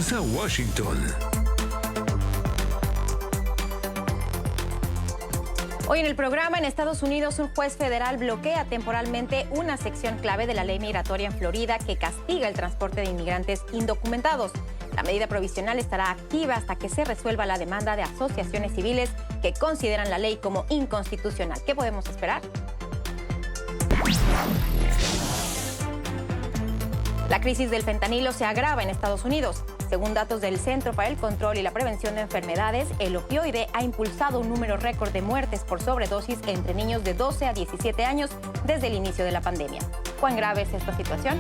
Prensa Washington. Hoy en el programa, en Estados Unidos, un juez federal bloquea temporalmente una sección clave de la ley migratoria en Florida que castiga el transporte de inmigrantes indocumentados. La medida provisional estará activa hasta que se resuelva la demanda de asociaciones civiles que consideran la ley como inconstitucional. ¿Qué podemos esperar? La crisis del fentanilo se agrava en Estados Unidos. Según datos del Centro para el Control y la Prevención de Enfermedades, el opioide ha impulsado un número récord de muertes por sobredosis entre niños de 12 a 17 años desde el inicio de la pandemia. ¿Cuán grave es esta situación?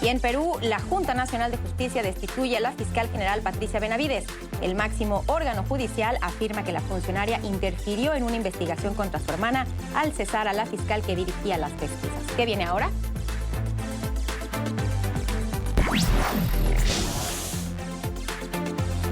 Y en Perú, la Junta Nacional de Justicia destituye a la fiscal general Patricia Benavides. El máximo órgano judicial afirma que la funcionaria interfirió en una investigación contra su hermana al cesar a la fiscal que dirigía las pesquisas. ¿Qué viene ahora?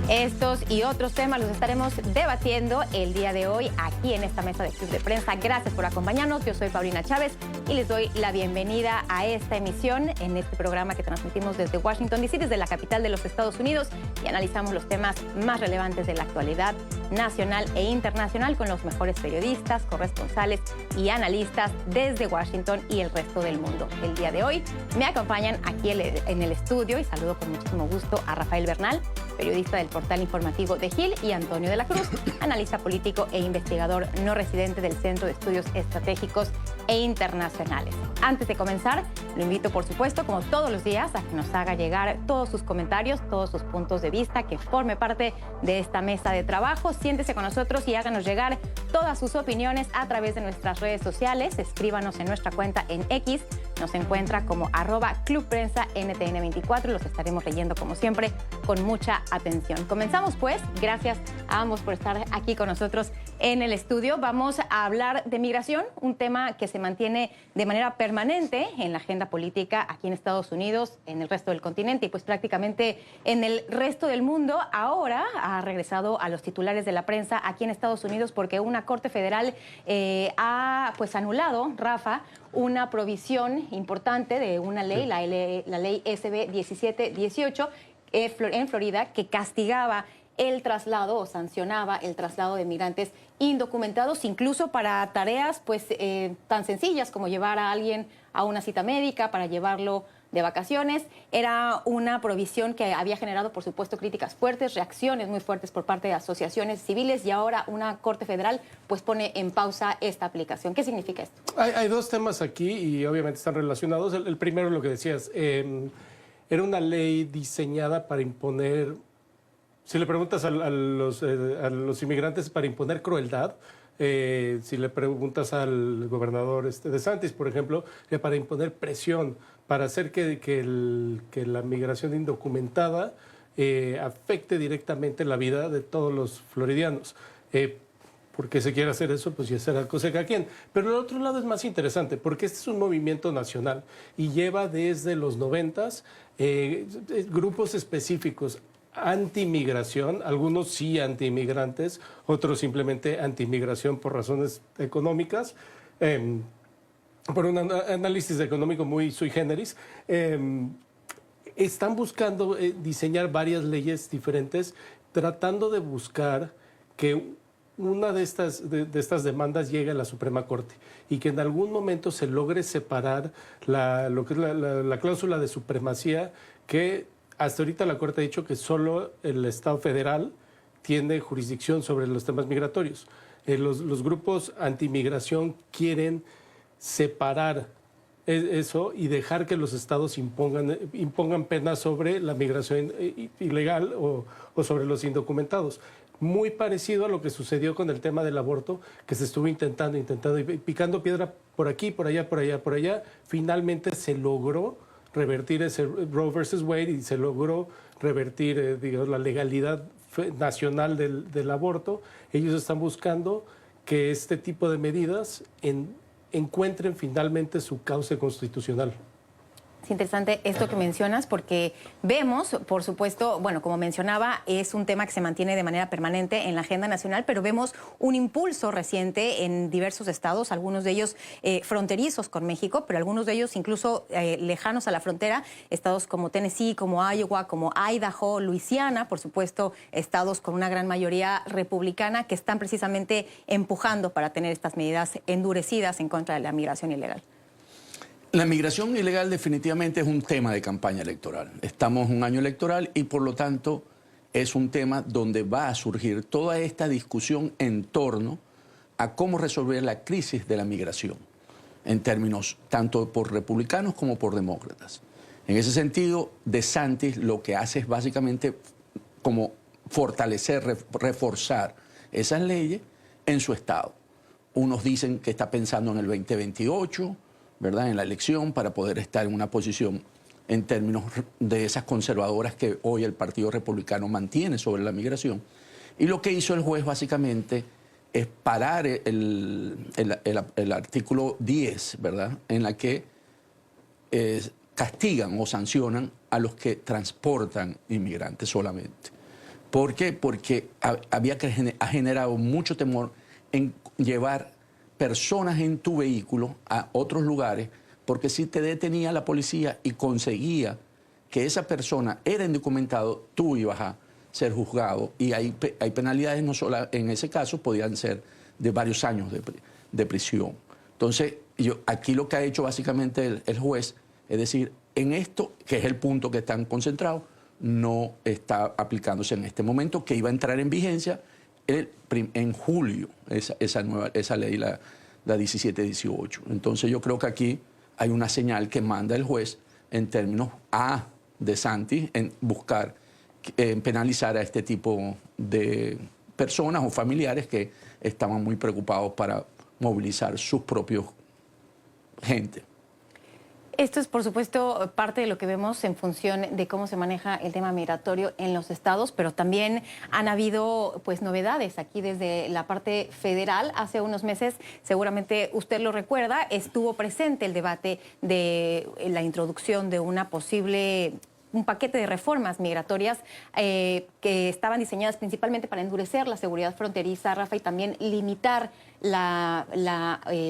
Estos y otros temas los estaremos debatiendo el día de hoy aquí en esta mesa de Club de Prensa. Gracias por acompañarnos. Yo soy Paulina Chávez y les doy la bienvenida a esta emisión en este programa que transmitimos desde Washington, D.C., desde la capital de los Estados Unidos, y analizamos los temas más relevantes de la actualidad nacional e internacional con los mejores periodistas, corresponsales y analistas desde Washington y el resto del mundo. El día de hoy me acompañan aquí en el estudio y saludo con muchísimo gusto a Rafael Bernal, periodista del portal informativo de Gil, y Antonio de la Cruz, analista político e investigador no residente del Centro de Estudios Estratégicos e Internacionales. Antes de comenzar, lo invito, por supuesto, como todos los días, a que nos haga llegar todos sus comentarios, todos sus puntos de vista, que forme parte de esta mesa de trabajo. Siéntese con nosotros y háganos llegar todas sus opiniones a través de nuestras redes sociales. Escríbanos en nuestra cuenta en X. Nos encuentra como @ClubPrensaNTN24. Los estaremos leyendo, como siempre, con mucha atención. Comenzamos, pues. Gracias a ambos por estar aquí con nosotros en el estudio. Vamos a hablar de migración, un tema que se mantiene de manera permanente en la agenda política aquí en Estados Unidos, en el resto del continente y pues prácticamente en el resto del mundo. Ahora ha regresado a los titulares de la prensa aquí en Estados Unidos porque una corte federal ha pues anulado, Rafa, una provisión importante de una ley, la ley SB 1718 en Florida, que castigaba el traslado o sancionaba el traslado de migrantes indocumentados, incluso para tareas pues tan sencillas como llevar a alguien a una cita médica, para llevarlo de vacaciones. Era una provisión que había generado, por supuesto, críticas fuertes, reacciones muy fuertes por parte de asociaciones civiles, y ahora una corte federal pues pone en pausa esta aplicación. ¿Qué significa esto? Hay dos temas aquí y obviamente están relacionados. El primero, lo que decías, era una ley diseñada para imponer, si le preguntas a los inmigrantes, para imponer crueldad. Si le preguntas al gobernador DeSantis, por ejemplo, para imponer presión, para hacer que la migración indocumentada afecte directamente la vida de todos los floridianos. ¿Por qué se quiere hacer eso? Pues ya será cosa de cada quien. Pero el otro lado es más interesante, porque este es un movimiento nacional y lleva desde los 90s grupos específicos anti-migración, algunos sí anti-inmigrantes, otros simplemente anti-migración por razones económicas, por un análisis económico muy sui generis. Están buscando diseñar varias leyes diferentes, tratando de buscar que una de estas demandas llegue a la Suprema Corte y que en algún momento se logre separar lo que es la cláusula de supremacía, que hasta ahorita la Corte ha dicho que solo el Estado federal tiene jurisdicción sobre los temas migratorios. Los grupos antimigración quieren separar eso y dejar que los estados impongan penas sobre la migración ilegal o sobre los indocumentados. Muy parecido a lo que sucedió con el tema del aborto, que se estuvo intentando y picando piedra por aquí, por allá, por allá, por allá. Finalmente se logró revertir ese Roe versus Wade y se logró revertir digamos, la legalidad nacional del aborto. Ellos están buscando que este tipo de medidas encuentren finalmente su cauce constitucional. Es interesante esto que mencionas porque vemos, por supuesto, bueno, como mencionaba, es un tema que se mantiene de manera permanente en la agenda nacional, pero vemos un impulso reciente en diversos estados, algunos de ellos fronterizos con México, pero algunos de ellos incluso lejanos a la frontera, estados como Tennessee, como Iowa, como Idaho, Luisiana, por supuesto, estados con una gran mayoría republicana que están precisamente empujando para tener estas medidas endurecidas en contra de la migración ilegal. La migración ilegal definitivamente es un tema de campaña electoral. Estamos en un año electoral y por lo tanto es un tema donde va a surgir toda esta discusión en torno a cómo resolver la crisis de la migración, en términos tanto por republicanos como por demócratas. En ese sentido, DeSantis lo que hace es básicamente como fortalecer, reforzar esas leyes en su estado. Unos dicen que está pensando en el 2028, ¿verdad?, en la elección, para poder estar en una posición en términos de esas conservadoras que hoy el Partido Republicano mantiene sobre la migración. Y lo que hizo el juez básicamente es parar el artículo 10, ¿verdad?, en la que castigan o sancionan a los que transportan inmigrantes solamente. ¿Por qué? Porque ha generado mucho temor en llevar personas en tu vehículo a otros lugares, porque si te detenía la policía y conseguía que esa persona era indocumentado, tú ibas a ser juzgado y hay penalidades, no solo en ese caso, podían ser de varios años de prisión. Entonces, aquí lo que ha hecho básicamente el juez es decir, en esto, que es el punto que están concentrados, no está aplicándose en este momento, que iba a entrar en vigencia en julio, esa ley, la 1718. Entonces yo creo que aquí hay una señal que manda el juez en términos a DeSantis en buscar penalizar a este tipo de personas o familiares que estaban muy preocupados para movilizar sus propios gente. Esto es, por supuesto, parte de lo que vemos en función de cómo se maneja el tema migratorio en los estados, pero también han habido pues novedades aquí desde la parte federal. Hace unos meses, seguramente usted lo recuerda, estuvo presente el debate de la introducción de un paquete de reformas migratorias que estaban diseñadas principalmente para endurecer la seguridad fronteriza, Rafa, y también limitar la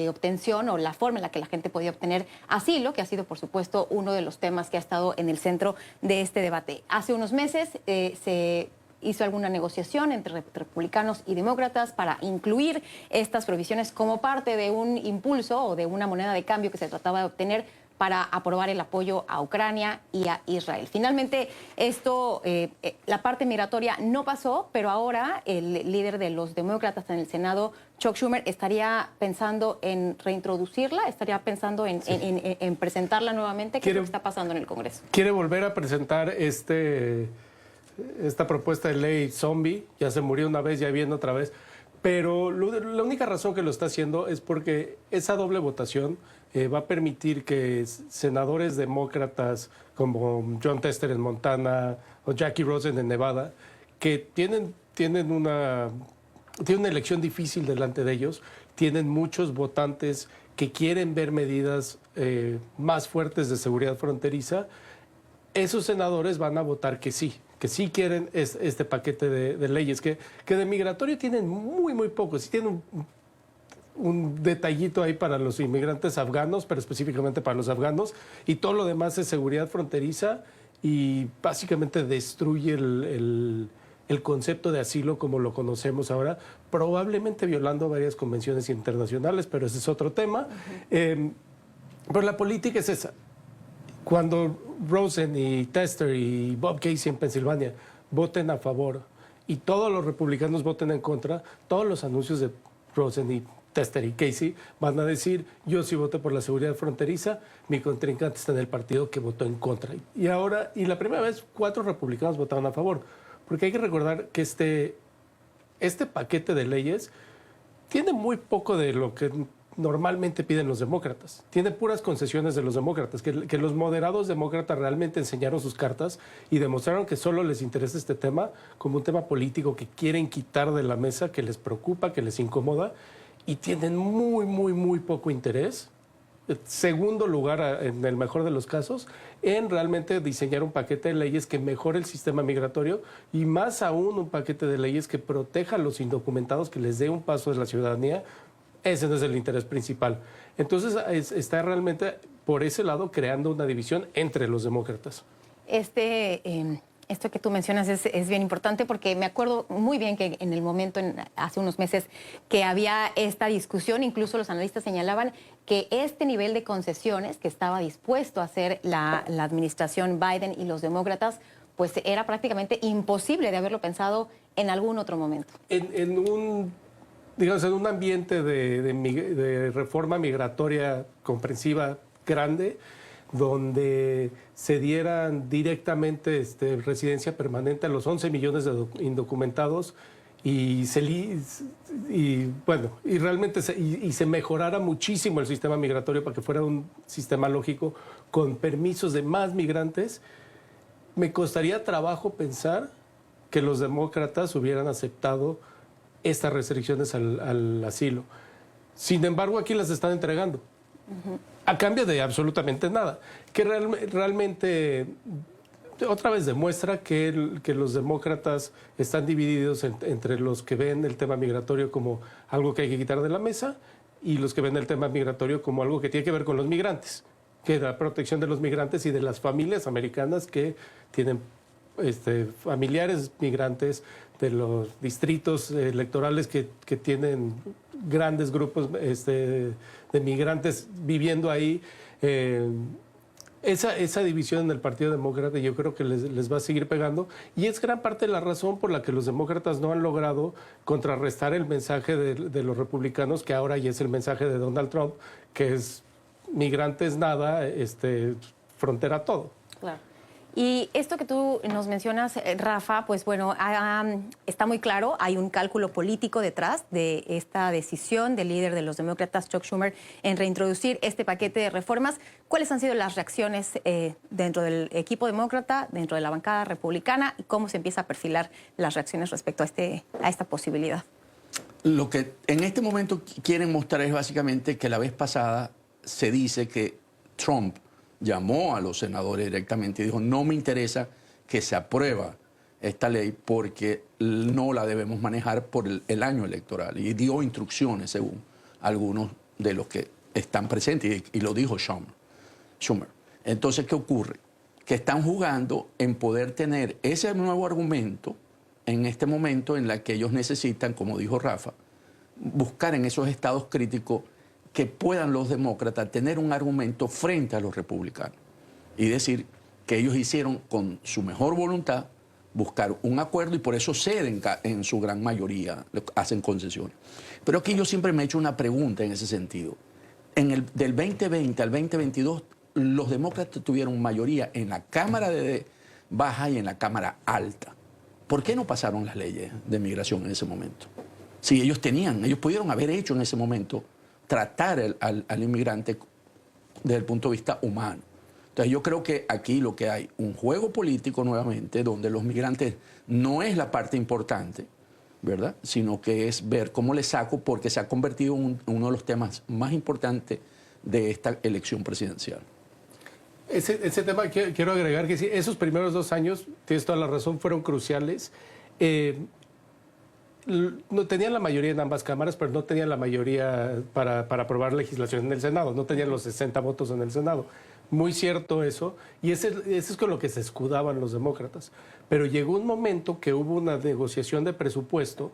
obtención o la forma en la que la gente podía obtener asilo, que ha sido, por supuesto, uno de los temas que ha estado en el centro de este debate. Hace unos meses se hizo alguna negociación entre republicanos y demócratas para incluir estas provisiones como parte de un impulso o de una moneda de cambio que se trataba de obtener para aprobar el apoyo a Ucrania y a Israel. Finalmente, la parte migratoria no pasó, pero ahora el líder de los demócratas en el Senado, Chuck Schumer, estaría pensando en reintroducirla, estaría pensando en presentarla nuevamente. ¿Qué es lo que está pasando en el Congreso? Quiere volver a presentar esta propuesta de ley zombie. Ya se murió una vez, ya viene otra vez. Pero la única razón que lo está haciendo es porque esa doble votación va a permitir que senadores demócratas como Jon Tester en Montana o Jackie Rosen en Nevada, que tienen una elección difícil delante de ellos, tienen muchos votantes que quieren ver medidas más fuertes de seguridad fronteriza, esos senadores van a votar que sí quieren este paquete de leyes, que de migratorio tienen muy poco. Sí tienen un detallito ahí para los inmigrantes afganos, pero específicamente para los afganos, y todo lo demás es seguridad fronteriza y básicamente destruye el concepto de asilo como lo conocemos ahora, probablemente violando varias convenciones internacionales, pero ese es otro tema. Pero la política es esa. Cuando Rosen y Tester y Bob Casey en Pensilvania voten a favor y todos los republicanos voten en contra, todos los anuncios de Rosen y Tester y Casey van a decir: yo sí voté por la seguridad fronteriza, mi contrincante está en el partido que votó en contra. Y la primera vez 4 republicanos votaron a favor, porque hay que recordar que este paquete de leyes tiene muy poco de lo que normalmente piden los demócratas. Tiene puras concesiones de los demócratas, que los moderados demócratas realmente enseñaron sus cartas y demostraron que solo les interesa este tema como un tema político que quieren quitar de la mesa, que les preocupa, que les incomoda, y tienen muy poco interés segundo lugar, en el mejor de los casos, en realmente diseñar un paquete de leyes que mejore el sistema migratorio y más aún un paquete de leyes que proteja a los indocumentados, que les dé un paso de la ciudadanía. Ese no es el interés principal. Entonces está realmente por ese lado creando una división entre los demócratas. Esto que tú mencionas es bien importante porque me acuerdo muy bien que en el momento, hace unos meses, que había esta discusión, incluso los analistas señalaban que este nivel de concesiones que estaba dispuesto a hacer la administración Biden y los demócratas, pues era prácticamente imposible de haberlo pensado en algún otro momento. En un ambiente de reforma migratoria comprensiva grande, donde se dieran directamente residencia permanente a los 11 millones de indocumentados y realmente se mejorara muchísimo el sistema migratorio para que fuera un sistema lógico con permisos de más migrantes, me costaría trabajo pensar que los demócratas hubieran aceptado estas restricciones al asilo. Sin embargo, aquí las están entregando. A cambio de absolutamente nada, que realmente otra vez demuestra que los demócratas están divididos entre los que ven el tema migratorio como algo que hay que quitar de la mesa y los que ven el tema migratorio como algo que tiene que ver con los migrantes, que es la protección de los migrantes y de las familias americanas que tienen familiares migrantes, de los distritos electorales que tienen grandes grupos de migrantes viviendo ahí. Esa división en el Partido Demócrata yo creo que les va a seguir pegando y es gran parte de la razón por la que los demócratas no han logrado contrarrestar el mensaje de los republicanos, que ahora ya es el mensaje de Donald Trump, que es migrantes nada, frontera todo. Claro. Y esto que tú nos mencionas, Rafa, pues bueno, está muy claro, hay un cálculo político detrás de esta decisión del líder de los demócratas, Chuck Schumer, en reintroducir este paquete de reformas. ¿Cuáles han sido las reacciones dentro del equipo demócrata, dentro de la bancada republicana, y cómo se empieza a perfilar las reacciones respecto a esta posibilidad? Lo que en este momento quieren mostrar es básicamente que la vez pasada se dice que Trump llamó a los senadores directamente y dijo: no me interesa que se aprueba esta ley porque no la debemos manejar por el año electoral. Y dio instrucciones según algunos de los que están presentes y lo dijo Schumer. Entonces, ¿qué ocurre? Que están jugando en poder tener ese nuevo argumento en este momento en la que ellos necesitan, como dijo Rafa, buscar en esos estados críticos que puedan los demócratas tener un argumento frente a los republicanos y decir que ellos hicieron con su mejor voluntad buscar un acuerdo y por eso ceden en su gran mayoría, hacen concesiones. Pero aquí yo siempre me he hecho una pregunta en ese sentido. Del 2020 al 2022, los demócratas tuvieron mayoría en la Cámara de Baja y en la Cámara Alta. ¿Por qué no pasaron las leyes de migración en ese momento? Si ellos pudieron haber hecho en ese momento tratar al inmigrante desde el punto de vista humano. Entonces yo creo que aquí lo que hay un juego político nuevamente donde los migrantes no es la parte importante, ¿verdad? Sino que es ver cómo le saco, porque se ha convertido en uno de los temas más importantes de esta elección presidencial. Ese tema quiero agregar que sí, esos primeros 2 años, tienes toda la razón, fueron cruciales. No tenían la mayoría en ambas cámaras, pero no tenían la mayoría para aprobar legislación en el Senado. No tenían los 60 votos en el Senado. Muy cierto eso. Y ese es con lo que se escudaban los demócratas. Pero llegó un momento que hubo una negociación de presupuesto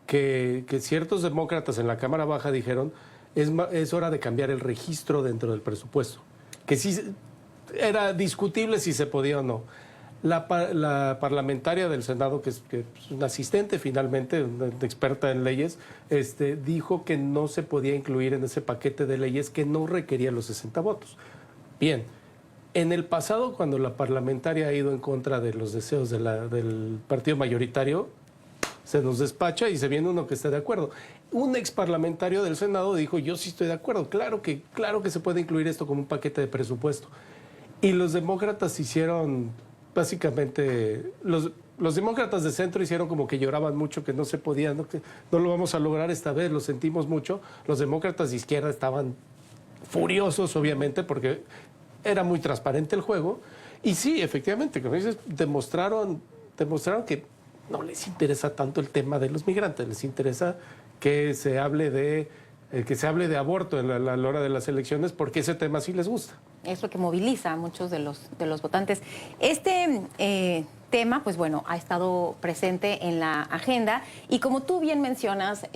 que ciertos demócratas en la Cámara Baja dijeron es hora de cambiar el registro dentro del presupuesto. Que sí era discutible si se podía o no. La parlamentaria del Senado, que es una asistente finalmente, una experta en leyes, dijo que no se podía incluir en ese paquete de leyes que no requería los 60 votos. Bien, en el pasado, cuando la parlamentaria ha ido en contra de los deseos del partido mayoritario, se nos despacha y se viene uno que está de acuerdo. Un exparlamentario del Senado dijo: yo sí estoy de acuerdo, claro que se puede incluir esto como un paquete de presupuesto. Y los demócratas hicieron... Básicamente, los demócratas de centro hicieron como que lloraban mucho, que no se podía, que no lo vamos a lograr esta vez, lo sentimos mucho. Los demócratas de izquierda estaban furiosos, obviamente, porque era muy transparente el juego. Y sí, efectivamente, como dices, demostraron que no les interesa tanto el tema de los migrantes, les interesa que se hable de aborto a la hora de las elecciones, porque ese tema sí les gusta. Es lo que moviliza a muchos de los votantes. Este tema, pues bueno, ha estado presente en la agenda y como tú bien mencionas,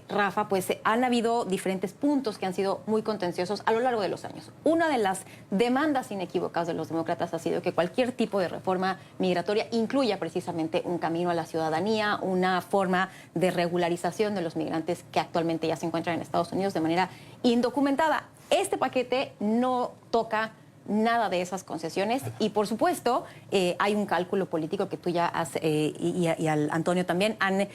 Rafa, pues han habido diferentes puntos que han sido muy contenciosos a lo largo de los años. Una de las demandas inequívocas de los demócratas ha sido que cualquier tipo de reforma migratoria incluya precisamente un camino a la ciudadanía, una forma de regularización de los migrantes que actualmente ya se encuentran en Estados Unidos de manera indocumentada. Este paquete no toca nada de esas concesiones y por supuesto hay un cálculo político que tú ya has y al Antonio también han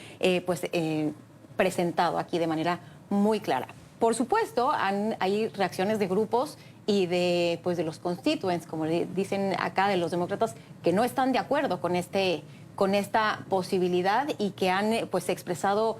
presentado aquí de manera muy clara. Por supuesto hay reacciones de grupos y de los constituents, como le dicen acá, de los demócratas, que no están de acuerdo con esta posibilidad y que han expresado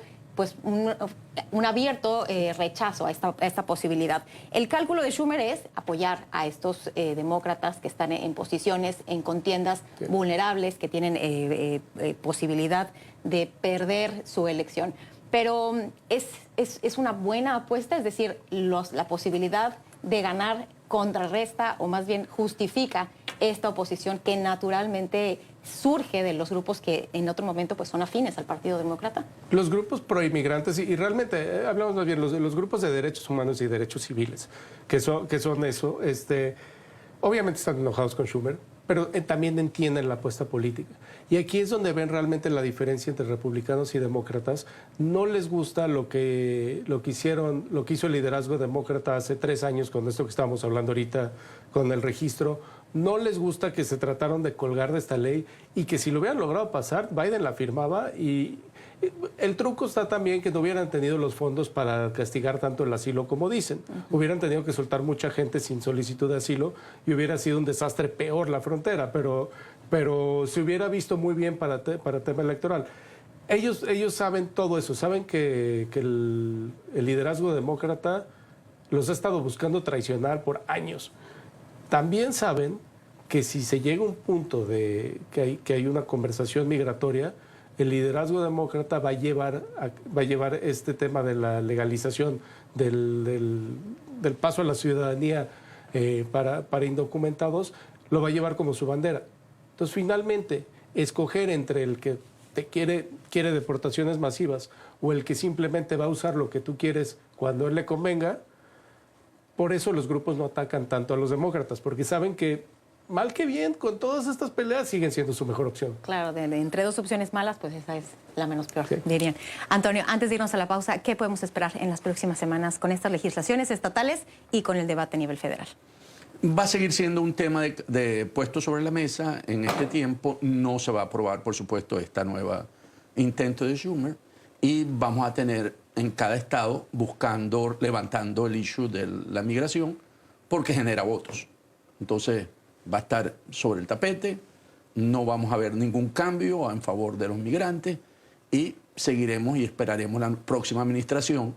un abierto rechazo a esta posibilidad. El cálculo de Schumer es apoyar a estos demócratas que están en posiciones, en contiendas vulnerables, que tienen posibilidad de perder su elección. Pero es una buena apuesta, es decir, la posibilidad de ganar contrarresta o más bien justifica esta oposición que naturalmente surge de los grupos que en otro momento son afines al Partido Demócrata. Los grupos proinmigrantes y realmente hablamos más bien los grupos de derechos humanos y derechos civiles, que son eso, obviamente están enojados con Schumer, pero también entienden la apuesta política. Y aquí es donde ven realmente la diferencia entre republicanos y demócratas. No les gusta lo que hizo el liderazgo demócrata hace 3 años con esto que estábamos hablando ahorita, con el registro. No les gusta que se trataron de colgar de esta ley y que si lo hubieran logrado pasar, Biden la firmaba y el truco está también que no hubieran tenido los fondos para castigar tanto el asilo como dicen. Hubieran tenido que soltar mucha gente sin solicitud de asilo y hubiera sido un desastre peor la frontera, pero se hubiera visto muy bien para tema electoral. Ellos saben todo eso, saben que el liderazgo demócrata los ha estado buscando traicionar por años. También saben que si se llega a un punto de que hay una conversación migratoria, el liderazgo demócrata va a llevar este tema de la legalización del paso a la ciudadanía para indocumentados, lo va a llevar como su bandera. Entonces, finalmente, escoger entre el que quiere deportaciones masivas o el que simplemente va a usar lo que tú quieres cuando él le convenga, por eso los grupos no atacan tanto a los demócratas, porque saben que, mal que bien, con todas estas peleas siguen siendo su mejor opción. Claro, entre dos opciones malas, pues esa es la menos peor, sí, dirían. Antonio, antes de irnos a la pausa, ¿qué podemos esperar en las próximas semanas con estas legislaciones estatales y con el debate a nivel federal? Va a seguir siendo un tema de puesto sobre la mesa. En este tiempo no se va a aprobar, por supuesto, esta nueva intento de Schumer y vamos a tener en cada estado levantando el issue de la migración porque genera votos. Entonces va a estar sobre el tapete, no vamos a ver ningún cambio en favor de los migrantes y seguiremos y esperaremos la próxima administración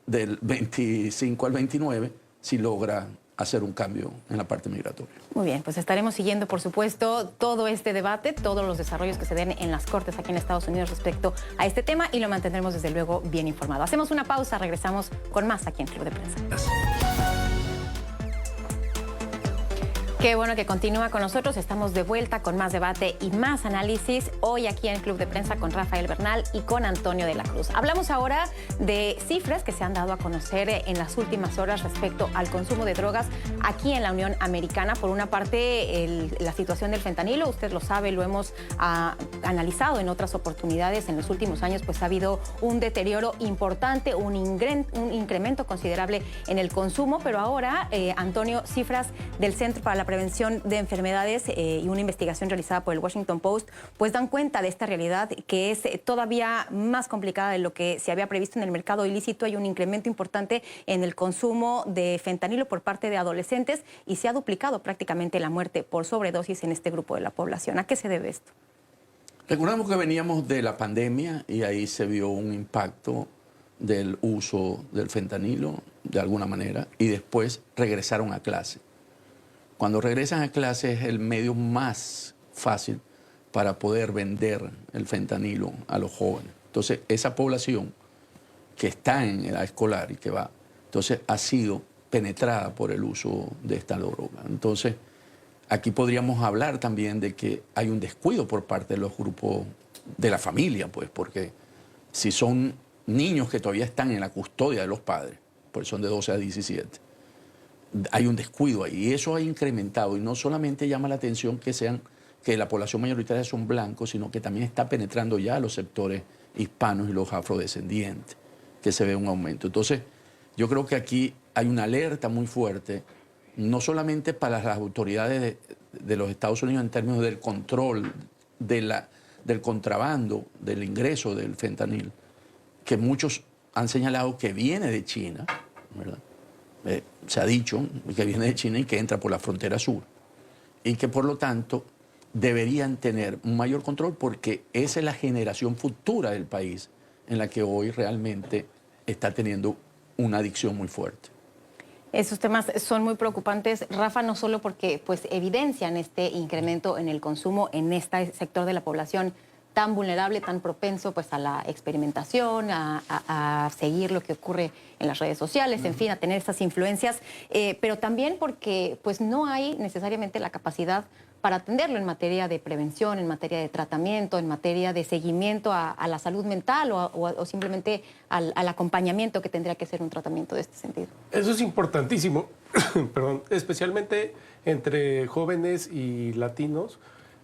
del 25 al 29 si logra hacer un cambio en la parte migratoria. Muy bien, pues estaremos siguiendo, por supuesto, todo este debate, todos los desarrollos que se den en las Cortes aquí en Estados Unidos respecto a este tema y lo mantendremos desde luego bien informado. Hacemos una pausa, regresamos con más aquí en Club de Prensa. Gracias. Qué bueno que continúa con nosotros. Estamos de vuelta con más debate y más análisis. Hoy aquí en Club de Prensa con Rafael Bernal y con Antonio de la Cruz. Hablamos ahora de cifras que se han dado a conocer en las últimas horas respecto al consumo de drogas aquí en la Unión Americana. Por una parte, la situación del fentanilo, usted lo sabe, lo hemos analizado en otras oportunidades. En los últimos años pues ha habido un deterioro importante, un incremento considerable en el consumo. Pero ahora, Antonio, cifras del Centro para la Prevención de Enfermedades y una investigación realizada por el Washington Post, pues dan cuenta de esta realidad que es todavía más complicada de lo que se había previsto en el mercado ilícito. Hay un incremento importante en el consumo de fentanilo por parte de adolescentes y se ha duplicado prácticamente la muerte por sobredosis en este grupo de la población. ¿A qué se debe esto? Recordamos que veníamos de la pandemia y ahí se vio un impacto del uso del fentanilo de alguna manera y después regresaron a clase. Cuando regresan a clase es el medio más fácil para poder vender el fentanilo a los jóvenes. Entonces, esa población que está en edad escolar y que va, entonces ha sido penetrada por el uso de esta droga. Entonces, aquí podríamos hablar también de que hay un descuido por parte de los grupos de la familia, pues, porque si son niños que todavía están en la custodia de los padres, pues son de 12 a 17, hay un descuido ahí y eso ha incrementado y no solamente llama la atención que la población mayoritaria son blancos, sino que también está penetrando ya a los sectores hispanos y los afrodescendientes, que se ve un aumento. Entonces, yo creo que aquí hay una alerta muy fuerte, no solamente para las autoridades de los Estados Unidos en términos del control del contrabando, del ingreso del fentanil, que muchos han señalado que viene de China, ¿verdad? Se ha dicho que viene de China y que entra por la frontera sur, y que por lo tanto deberían tener un mayor control porque esa es la generación futura del país en la que hoy realmente está teniendo una adicción muy fuerte. Esos temas son muy preocupantes, Rafa, no solo porque pues, evidencian este incremento en el consumo en este sector de la población tan vulnerable, tan propenso pues, a la experimentación, a seguir lo que ocurre en las redes sociales, en fin, a tener estas influencias, pero también porque pues, no hay necesariamente la capacidad para atenderlo en materia de prevención, en materia de tratamiento, en materia de seguimiento a la salud mental o simplemente al acompañamiento que tendría que ser un tratamiento de este sentido. Eso es importantísimo, perdón, especialmente entre jóvenes y latinos.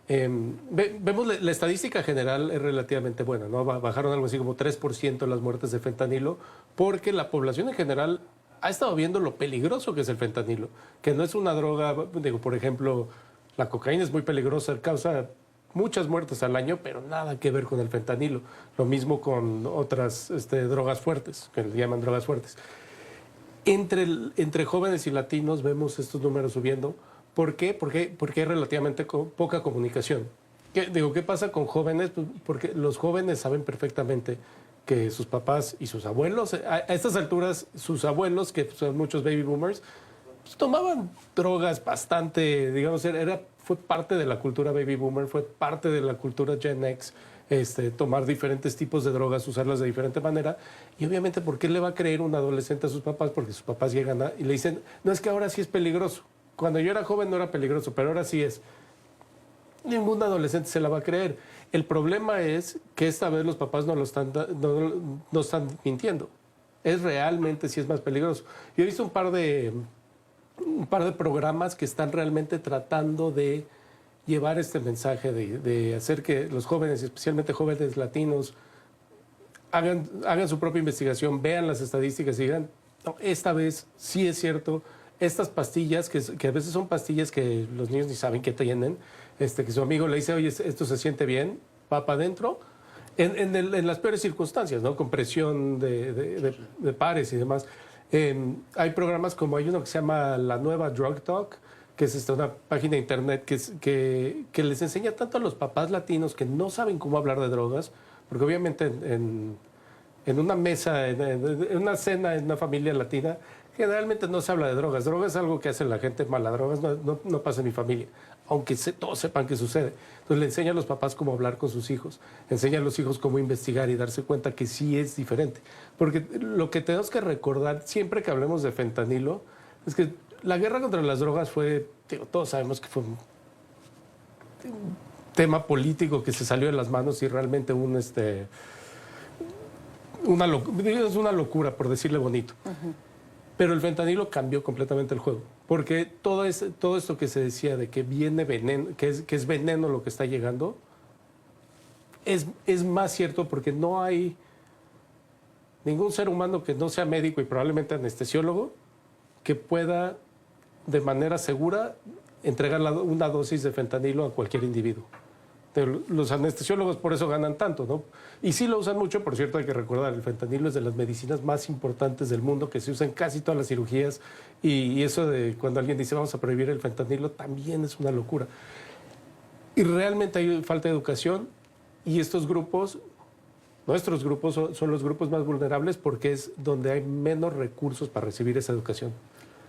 Vemos la estadística general es relativamente buena, ¿no? Bajaron algo así como 3% las muertes de fentanilo, porque la población en general ha estado viendo lo peligroso que es el fentanilo, que no es una droga, digo, por ejemplo, la cocaína es muy peligrosa, causa muchas muertes al año, pero nada que ver con el fentanilo. Lo mismo con otras drogas fuertes, que le llaman drogas fuertes. Entre jóvenes y latinos vemos estos números subiendo. ¿Por qué? Porque hay relativamente poca comunicación. ¿Qué pasa con jóvenes? Pues porque los jóvenes saben perfectamente que sus papás y sus abuelos, a estas alturas, sus abuelos, que son muchos baby boomers, pues tomaban drogas bastante, digamos, fue parte de la cultura baby boomer, fue parte de la cultura Gen X, tomar diferentes tipos de drogas, usarlas de diferente manera. Y obviamente, ¿por qué le va a creer un adolescente a sus papás? Porque sus papás llegan y le dicen, no, es que ahora sí es peligroso. Cuando yo era joven no era peligroso, pero ahora sí es. Ningún adolescente se la va a creer. El problema es que esta vez los papás no están mintiendo. Es realmente sí es más peligroso. Yo he visto un par de programas que están realmente tratando de llevar este mensaje de hacer que los jóvenes, especialmente jóvenes latinos, hagan su propia investigación, vean las estadísticas y digan, no, esta vez sí es cierto, estas pastillas, que a veces son pastillas que los niños ni saben qué tienen, que su amigo le dice, oye, esto se siente bien, va para adentro, en las peores circunstancias, ¿no? Con presión de pares y demás. Hay programas como hay uno que se llama La Nueva Drug Talk, que es una página de internet que les enseña tanto a los papás latinos que no saben cómo hablar de drogas, porque obviamente en una mesa, en una cena, en una familia latina, generalmente no se habla de drogas. Drogas es algo que hace la gente mala, drogas no pasa en mi familia, aunque todos sepan qué sucede. Entonces le enseña a los papás cómo hablar con sus hijos, enseña a los hijos cómo investigar y darse cuenta que sí es diferente. Porque lo que tenemos que recordar siempre que hablemos de fentanilo es que la guerra contra las drogas fue, todos sabemos que fue un tema político que se salió de las manos y realmente es una locura, por decirle bonito. Uh-huh. Pero el fentanilo cambió completamente el juego, porque todo esto que se decía de que viene veneno, que es veneno lo que está llegando, es más cierto porque no hay ningún ser humano que no sea médico y probablemente anestesiólogo que pueda de manera segura entregar una dosis de fentanilo a cualquier individuo. Los anestesiólogos por eso ganan tanto, ¿no? Y sí lo usan mucho, por cierto, hay que recordar, el fentanilo es de las medicinas más importantes del mundo, que se usa en casi todas las cirugías, y eso de cuando alguien dice vamos a prohibir el fentanilo también es una locura. Y realmente hay falta de educación, y estos grupos nuestros grupos son los grupos más vulnerables porque es donde hay menos recursos para recibir esa educación.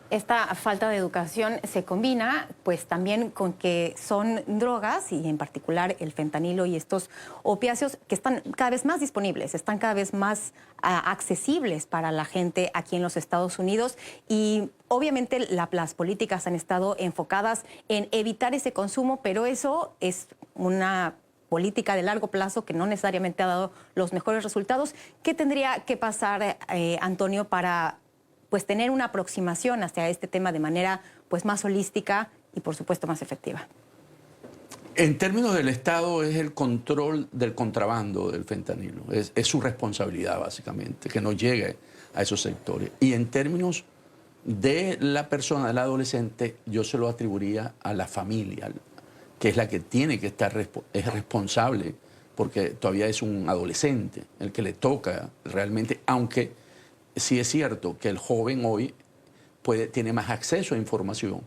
Esta falta de educación se combina pues también con que son drogas y en particular el fentanilo y estos opiáceos que están cada vez más disponibles, están cada vez más accesibles para la gente aquí en los Estados Unidos y obviamente las políticas han estado enfocadas en evitar ese consumo, pero eso es una política de largo plazo que no necesariamente ha dado los mejores resultados. ¿Qué tendría que pasar, Antonio, para pues tener una aproximación hacia este tema de manera pues más holística y por supuesto más efectiva? En términos del Estado es el control del contrabando del fentanilo, es su responsabilidad básicamente, que no llegue a esos sectores. Y en términos de la persona, del adolescente, yo se lo atribuiría a la familia, que es la que tiene que estar, es responsable, porque todavía es un adolescente el que le toca realmente, aunque sí es cierto que el joven hoy tiene más acceso a información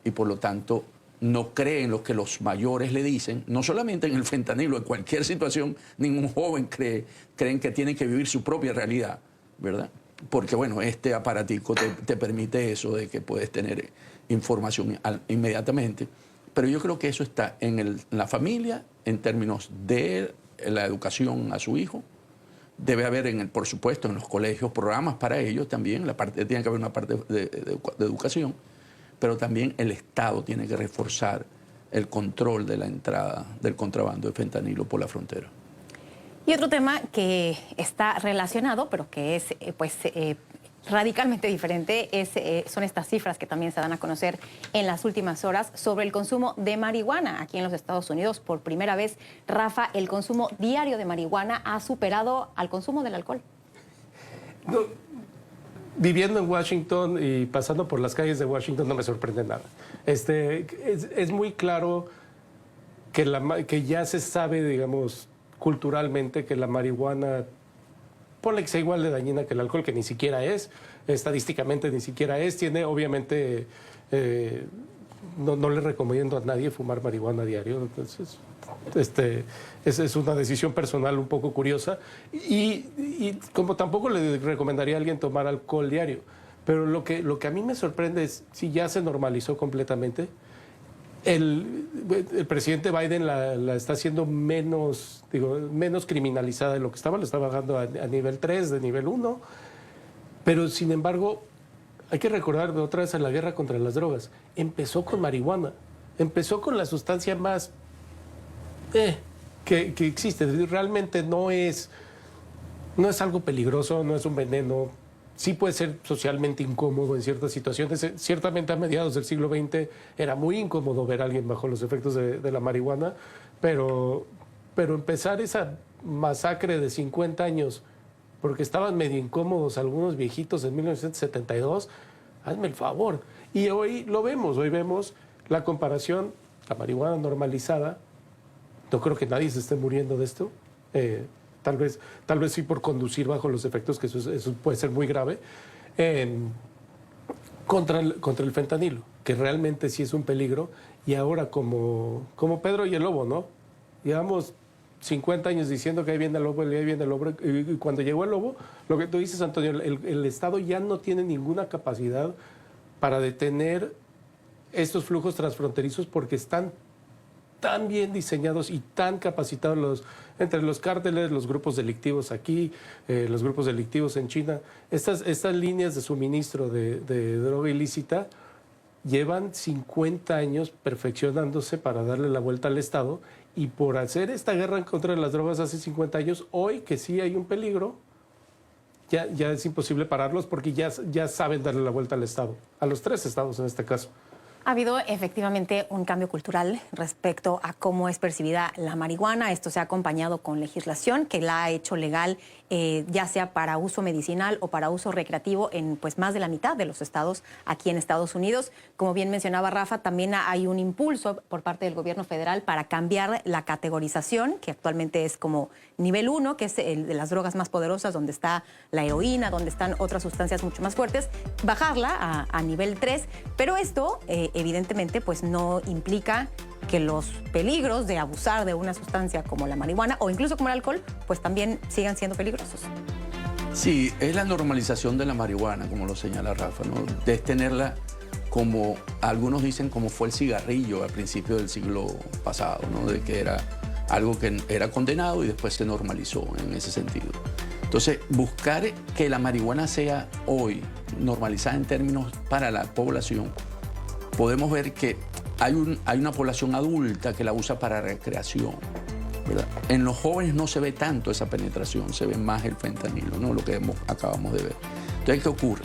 y por lo tanto no cree en lo que los mayores le dicen, no solamente en el fentanilo, en cualquier situación, ningún joven creen que tiene que vivir su propia realidad, ¿verdad? Porque bueno, este aparatico te permite eso de que puedes tener información inmediatamente, pero yo creo que eso está en la familia, en términos de la educación a su hijo. Debe haber, por supuesto, en los colegios programas para ellos también, tiene que haber una parte de educación, pero también el Estado tiene que reforzar el control de la entrada del contrabando de fentanilo por la frontera. Y otro tema que está relacionado, pero que es radicalmente diferente, son estas cifras que también se dan a conocer en las últimas horas sobre el consumo de marihuana aquí en los Estados Unidos. Por primera vez, Rafa, el consumo diario de marihuana ha superado al consumo del alcohol. No, viviendo en Washington y pasando por las calles de Washington no me sorprende nada. Es muy claro que ya se sabe, digamos, culturalmente que la marihuana, ponle que sea igual de dañina que el alcohol, que ni siquiera es, estadísticamente ni siquiera es, tiene obviamente, no le recomiendo a nadie fumar marihuana a diario, entonces es una decisión personal un poco curiosa y como tampoco le recomendaría a alguien tomar alcohol diario, pero lo que a mí me sorprende es si ya se normalizó completamente. El presidente Biden la está haciendo menos criminalizada de lo que estaba, lo está bajando a nivel 3, de nivel 1, pero sin embargo hay que recordar otra vez en la guerra contra las drogas, empezó con marihuana, empezó con la sustancia más que existe, realmente no es algo peligroso, no es un veneno. Sí puede ser socialmente incómodo en ciertas situaciones. Ciertamente a mediados del siglo XX era muy incómodo ver a alguien bajo los efectos de la marihuana, pero empezar esa masacre de 50 años, porque estaban medio incómodos algunos viejitos en 1972, hazme el favor. Y hoy lo vemos, hoy vemos la comparación, la marihuana normalizada. No creo que nadie se esté muriendo de esto. Tal vez sí por conducir bajo los efectos, que eso puede ser muy grave, contra el fentanilo, que realmente sí es un peligro. Y ahora como Pedro y el lobo, ¿no? Llevamos 50 años diciendo que ahí viene el lobo, ahí viene el lobo, y cuando llegó el lobo, lo que tú dices, Antonio, el Estado ya no tiene ninguna capacidad para detener estos flujos transfronterizos porque están tan bien diseñados y tan capacitados entre los cárteles, los grupos delictivos aquí, los grupos delictivos en China. Estas líneas de suministro de droga ilícita llevan 50 años perfeccionándose para darle la vuelta al Estado, y por hacer esta guerra en contra de las drogas hace 50 años, hoy que sí hay un peligro, ya es imposible pararlos porque ya saben darle la vuelta al Estado, a los 3 estados en este caso. Ha habido efectivamente un cambio cultural respecto a cómo es percibida la marihuana. Esto se ha acompañado con legislación que la ha hecho legal, ya sea para uso medicinal o para uso recreativo en pues más de la mitad de los estados aquí en Estados Unidos. Como bien mencionaba Rafa, también hay un impulso por parte del gobierno federal para cambiar la categorización, que actualmente es como nivel 1, que es el de las drogas más poderosas, donde está la heroína, donde están otras sustancias mucho más fuertes, bajarla a nivel 3, pero esto evidentemente pues no implica que los peligros de abusar de una sustancia como la marihuana o incluso como el alcohol, pues también sigan siendo peligrosos. Sí, es la normalización de la marihuana, como lo señala Rafa, ¿no? De tenerla como, algunos dicen, como fue el cigarrillo al principio del siglo pasado, ¿no? De que era algo que era condenado y después se normalizó en ese sentido. Entonces, buscar que la marihuana sea hoy normalizada en términos para la población, podemos ver que hay una población adulta que la usa para recreación, ¿verdad? En los jóvenes no se ve tanto esa penetración, se ve más el fentanilo, ¿no? Lo que acabamos de ver. Entonces, ¿qué ocurre?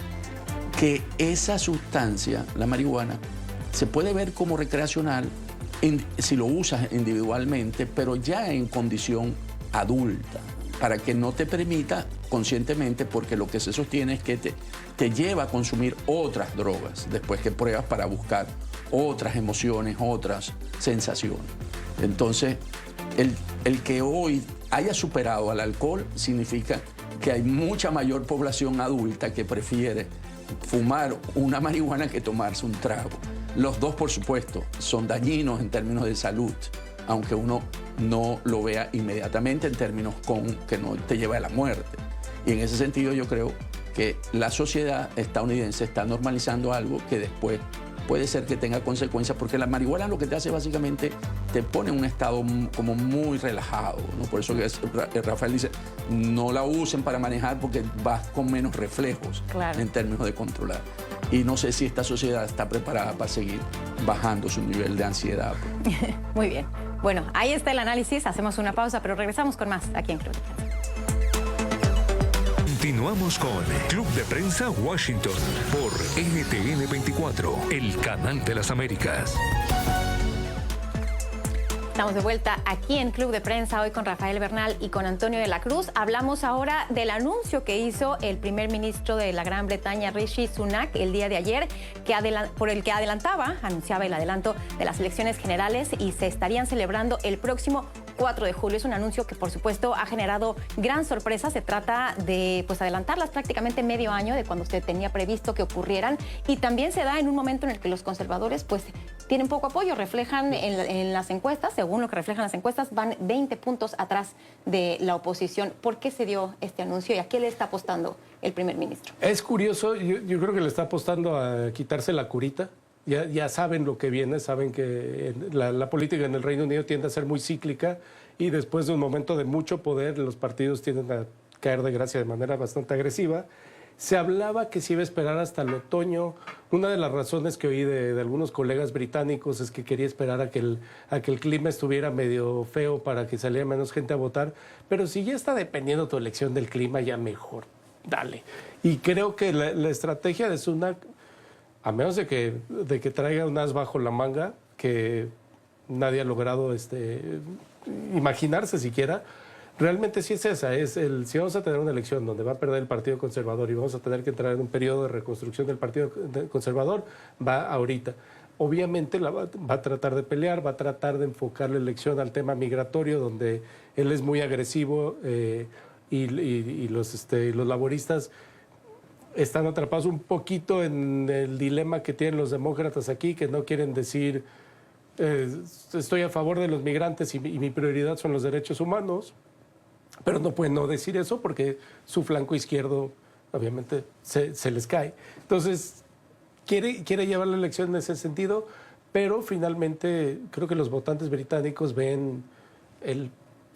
Que esa sustancia, la marihuana, se puede ver como recreacional si lo usas individualmente, pero ya en condición adulta, para que no te permita conscientemente, porque lo que se sostiene es que te lleva a consumir otras drogas después que pruebas para buscar otras emociones, otras sensaciones. Entonces, el que hoy haya superado al alcohol significa que hay mucha mayor población adulta que prefiere fumar una marihuana que tomarse un trago. Los dos, por supuesto, son dañinos en términos de salud, aunque uno no lo vea inmediatamente en términos que no te lleva a la muerte. Y en ese sentido yo creo que la sociedad estadounidense está normalizando algo que después puede ser que tenga consecuencias, porque la marihuana lo que te hace básicamente te pone en un estado como muy relajado, ¿no? Por eso que Rafael dice, no la usen para manejar porque vas con menos reflejos, claro, en términos de controlar. Y no sé si esta sociedad está preparada para seguir bajando su nivel de ansiedad. Muy bien. Bueno, ahí está el análisis. Hacemos una pausa, pero regresamos con más aquí en Club de Prensa. Continuamos con Club de Prensa Washington por NTN 24, el canal de las Américas. Estamos de vuelta aquí en Club de Prensa, hoy con Rafael Bernal y con Antonio de la Cruz. Hablamos ahora del anuncio que hizo el primer ministro de la Gran Bretaña, Rishi Sunak, el día de ayer, por el que anunciaba el adelanto de las elecciones generales y se estarían celebrando el próximo 4 de julio. Es un anuncio que, por supuesto, ha generado gran sorpresa. Se trata de adelantarlas prácticamente medio año de cuando se tenía previsto que ocurrieran, y también se da en un momento en el que los conservadores tienen poco apoyo. Reflejan en las encuestas, según lo que reflejan las encuestas, van 20 puntos atrás de la oposición. ¿Por qué se dio este anuncio y a qué le está apostando el primer ministro? Es curioso, yo creo que le está apostando a quitarse la curita. Ya saben lo que viene, saben que la política en el Reino Unido tiende a ser muy cíclica y después de un momento de mucho poder los partidos tienden a caer de gracia de manera bastante agresiva. Se hablaba que se iba a esperar hasta el otoño. Una de las razones que oí de algunos colegas británicos es que quería esperar a que el clima estuviera medio feo para que saliera menos gente a votar. Pero si ya está dependiendo tu elección del clima, ya mejor, dale. Y creo que la estrategia de Sunak, a menos de que traiga un as bajo la manga, que nadie ha logrado imaginarse siquiera, realmente sí es esa. Si vamos a tener una elección donde va a perder el Partido Conservador y vamos a tener que entrar en un periodo de reconstrucción del Partido Conservador, va ahorita. Obviamente va a tratar de pelear, va a tratar de enfocar la elección al tema migratorio, donde él es muy agresivo y los laboristas están atrapados un poquito en el dilema que tienen los demócratas aquí, que no quieren decir estoy a favor de los migrantes y mi prioridad son los derechos humanos, pero no pueden no decir eso porque su flanco izquierdo obviamente se les cae. Entonces quiere llevar la elección en ese sentido, pero finalmente creo que los votantes británicos ven el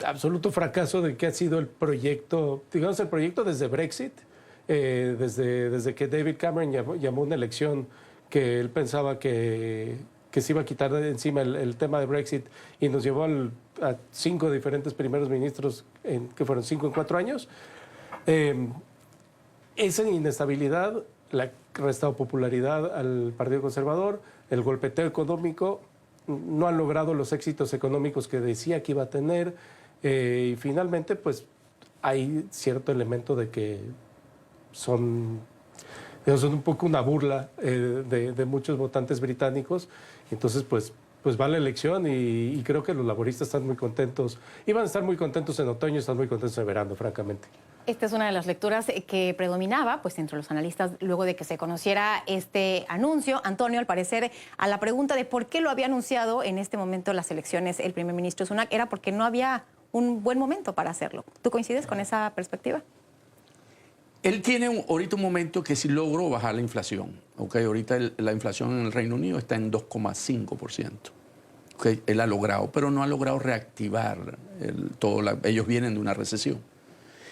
absoluto fracaso de que ha sido el proyecto, digamos el proyecto desde Brexit. Desde que David Cameron llamó una elección que él pensaba que se iba a quitar de encima el tema de Brexit y nos llevó a 5 diferentes primeros ministros, que fueron 5 en 4 años. Esa inestabilidad le ha restado popularidad al Partido Conservador, el golpeteo económico, no han logrado los éxitos económicos que decía que iba a tener, y finalmente pues hay cierto elemento de que son un poco una burla de muchos votantes británicos. Entonces, pues va la elección y creo que los laboristas están muy contentos. Iban a estar muy contentos en otoño, están muy contentos en verano, francamente. Esta es una de las lecturas que predominaba pues, entre los analistas luego de que se conociera este anuncio. Antonio, al parecer, a la pregunta de por qué lo había anunciado en este momento las elecciones el primer ministro Sunak, era porque no había un buen momento para hacerlo. ¿Tú coincides con esa perspectiva? Él tiene ahorita un momento que sí logró bajar la inflación. ¿Okay? Ahorita la inflación en el Reino Unido está en 2,5%. ¿Okay? Él ha logrado, pero no ha logrado reactivar ellos vienen de una recesión.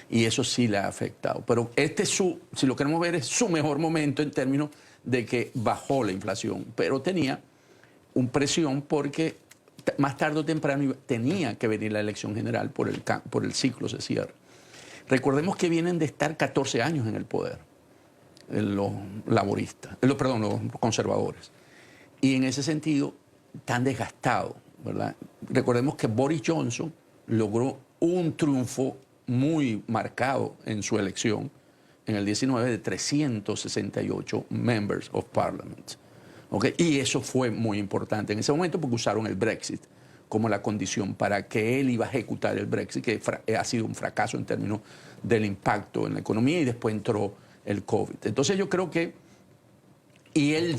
Y eso sí le ha afectado. Pero si lo queremos ver, es su mejor momento en términos de que bajó la inflación. Pero tenía una presión porque más tarde o temprano tenía que venir la elección general por el ciclo se cierra. Recordemos que vienen de estar 14 años en el poder, los laboristas, los conservadores. Y en ese sentido, tan desgastados, ¿verdad? Recordemos que Boris Johnson logró un triunfo muy marcado en su elección en el 19 de 368 members of parliament. ¿Okay? Y eso fue muy importante en ese momento porque usaron el Brexit como la condición para que él iba a ejecutar el Brexit, que ha sido un fracaso en términos del impacto en la economía, y después entró el COVID. Entonces yo creo que, él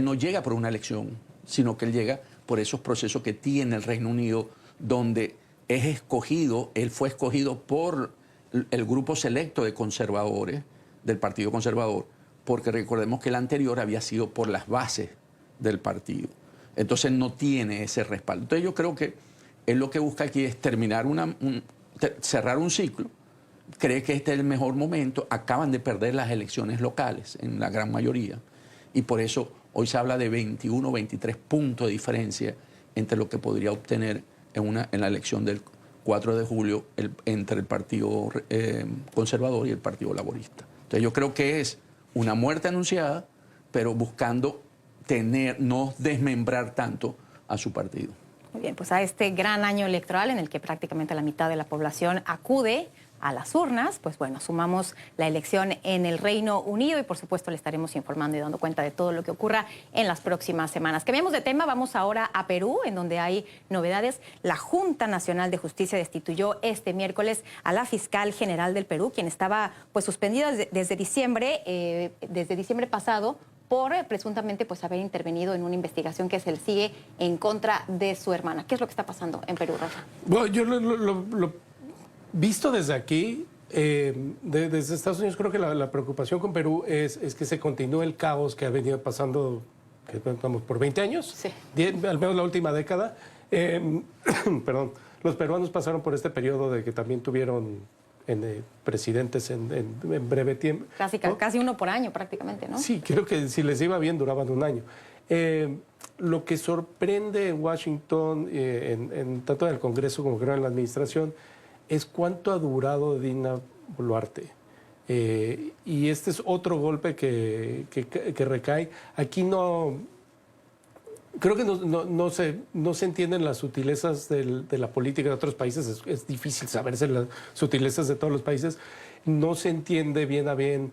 no llega por una elección, sino que él llega por esos procesos que tiene el Reino Unido, donde él fue escogido por el grupo selecto de conservadores del Partido Conservador, porque recordemos que el anterior había sido por las bases del partido. Entonces no tiene ese respaldo. Entonces yo creo que él lo que busca aquí es cerrar un ciclo, cree que este es el mejor momento, acaban de perder las elecciones locales en la gran mayoría, y por eso hoy se habla de 21 o 23 puntos de diferencia entre lo que podría obtener en la elección del 4 de julio entre el Partido Conservador y el Partido Laborista. Entonces yo creo que es una muerte anunciada, pero buscando no desmembrar tanto a su partido. Muy bien, pues a este gran año electoral en el que prácticamente la mitad de la población acude a las urnas, pues bueno, sumamos la elección en el Reino Unido y por supuesto le estaremos informando y dando cuenta de todo lo que ocurra en las próximas semanas. Cambiamos de tema, vamos ahora a Perú, en donde hay novedades. La Junta Nacional de Justicia destituyó este miércoles a la fiscal general del Perú, quien estaba pues suspendida desde diciembre pasado por presuntamente pues haber intervenido en una investigación que se le sigue en contra de su hermana. ¿Qué es lo que está pasando en Perú, Rafa? Bueno, yo lo visto desde aquí, desde Estados Unidos, creo que la preocupación con Perú es que se continúe el caos que ha venido pasando, vamos, por 20 años, sí. Al menos la última década. Perdón, los peruanos pasaron por este periodo de que también tuvieron presidentes en breve tiempo. Casi uno por año prácticamente, ¿no? Sí, creo que si les iba bien duraban un año. Lo que sorprende en Washington, tanto en el Congreso como creo en la administración, es cuánto ha durado Dina Boluarte. Y este es otro golpe que recae. Aquí creo que no se entienden las sutilezas de la política de otros países. Es difícil saberse las sutilezas de todos los países. No se entiende bien a bien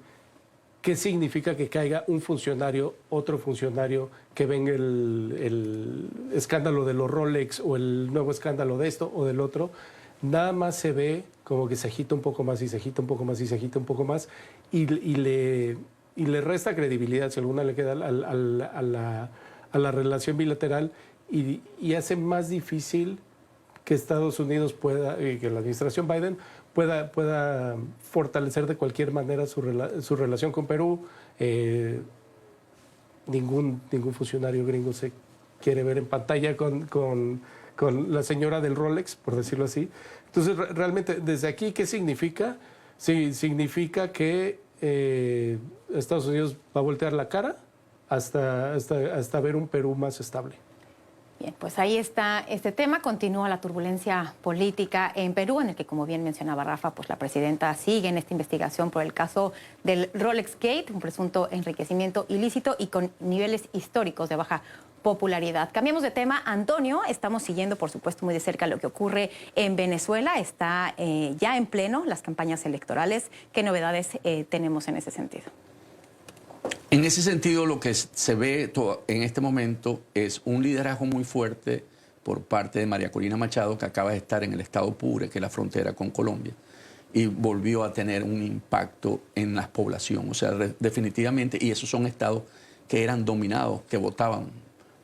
qué significa que caiga un funcionario, otro funcionario, que venga el escándalo de los Rolex o el nuevo escándalo de esto o del otro. Nada más se ve como que se agita un poco más y se agita un poco más y se agita un poco más y le resta credibilidad, si alguna le queda, a la relación bilateral y hace más difícil que Estados Unidos que la administración Biden pueda fortalecer de cualquier manera su relación con Perú. Ningún funcionario gringo se quiere ver en pantalla con la señora del Rolex, por decirlo así. Entonces, realmente, desde aquí, ¿qué significa? Sí, significa que Estados Unidos va a voltear la cara hasta ver un Perú más estable. Bien, pues ahí está este tema. Continúa la turbulencia política en Perú, en el que, como bien mencionaba Rafa, pues la presidenta sigue en esta investigación por el caso del Rolex Gate, un presunto enriquecimiento ilícito y con niveles históricos de baja popularidad. Cambiamos de tema. Antonio, estamos siguiendo, por supuesto, muy de cerca lo que ocurre en Venezuela. Está ya en pleno las campañas electorales. ¿Qué novedades tenemos en ese sentido? En ese sentido, lo que se ve en este momento es un liderazgo muy fuerte por parte de María Corina Machado, que acaba de estar en el estado Pure, que es la frontera con Colombia, y volvió a tener un impacto en la población. O sea, definitivamente, y esos son estados que eran dominados, que votaban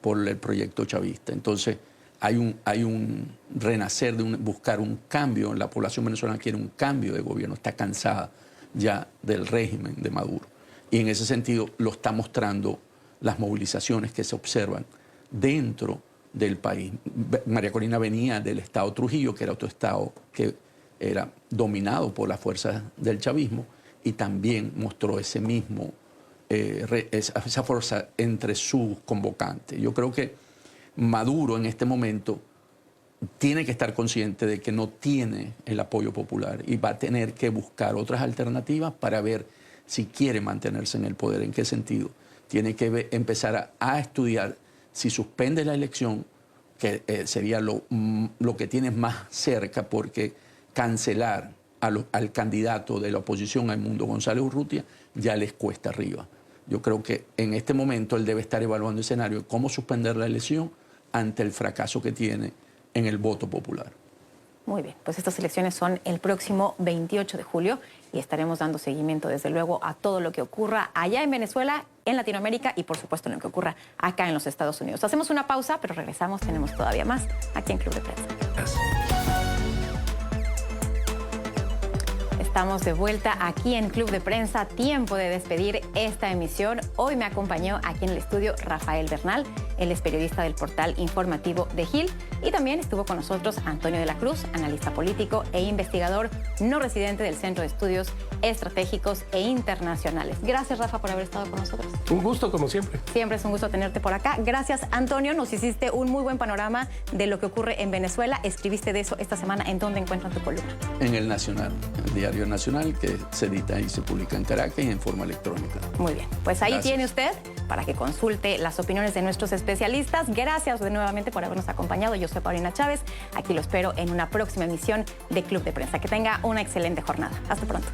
por el proyecto chavista. Entonces, hay un renacer de buscar un cambio. La población venezolana quiere un cambio de gobierno, está cansada ya del régimen de Maduro. Y en ese sentido lo está mostrando las movilizaciones que se observan dentro del país. María Corina venía del estado Trujillo, que era otro estado que era dominado por las fuerzas del chavismo, y también mostró ese mismo, esa fuerza entre sus convocantes. Yo creo que Maduro en este momento tiene que estar consciente de que no tiene el apoyo popular y va a tener que buscar otras alternativas para ver si quiere mantenerse en el poder. ¿En qué sentido? Tiene que empezar a estudiar si suspende la elección, que sería lo que tiene más cerca, porque cancelar al candidato de la oposición, Edmundo González Urrutia, ya les cuesta arriba. Yo creo que en este momento él debe estar evaluando el escenario de cómo suspender la elección ante el fracaso que tiene en el voto popular. Muy bien, pues estas elecciones son el próximo 28 de julio y estaremos dando seguimiento desde luego a todo lo que ocurra allá en Venezuela, en Latinoamérica y por supuesto en lo que ocurra acá en los Estados Unidos. Hacemos una pausa, pero regresamos, tenemos todavía más aquí en Club de Prensa. Estamos de vuelta aquí en Club de Prensa, tiempo de despedir esta emisión. Hoy me acompañó aquí en el estudio Rafael Bernal, él es periodista del portal informativo de Gil, y también estuvo con nosotros Antonio de la Cruz, analista político e investigador no residente del Centro de Estudios Estratégicos e Internacionales. Gracias, Rafa, por haber estado con nosotros. Un gusto, como siempre. Siempre es un gusto tenerte por acá. Gracias, Antonio, nos hiciste un muy buen panorama de lo que ocurre en Venezuela. Escribiste de eso esta semana. ¿En dónde encuentran tu columna? En El Nacional, el diario Nacional, que se edita y se publica en Caracas y en forma electrónica. Muy bien, pues ahí Gracias. tiene usted para que consulte las opiniones de nuestros especialistas. Gracias nuevamente por habernos acompañado. Yo soy Paulina Chávez. Aquí lo espero en una próxima emisión de Club de Prensa. Que tenga una excelente jornada. Hasta pronto.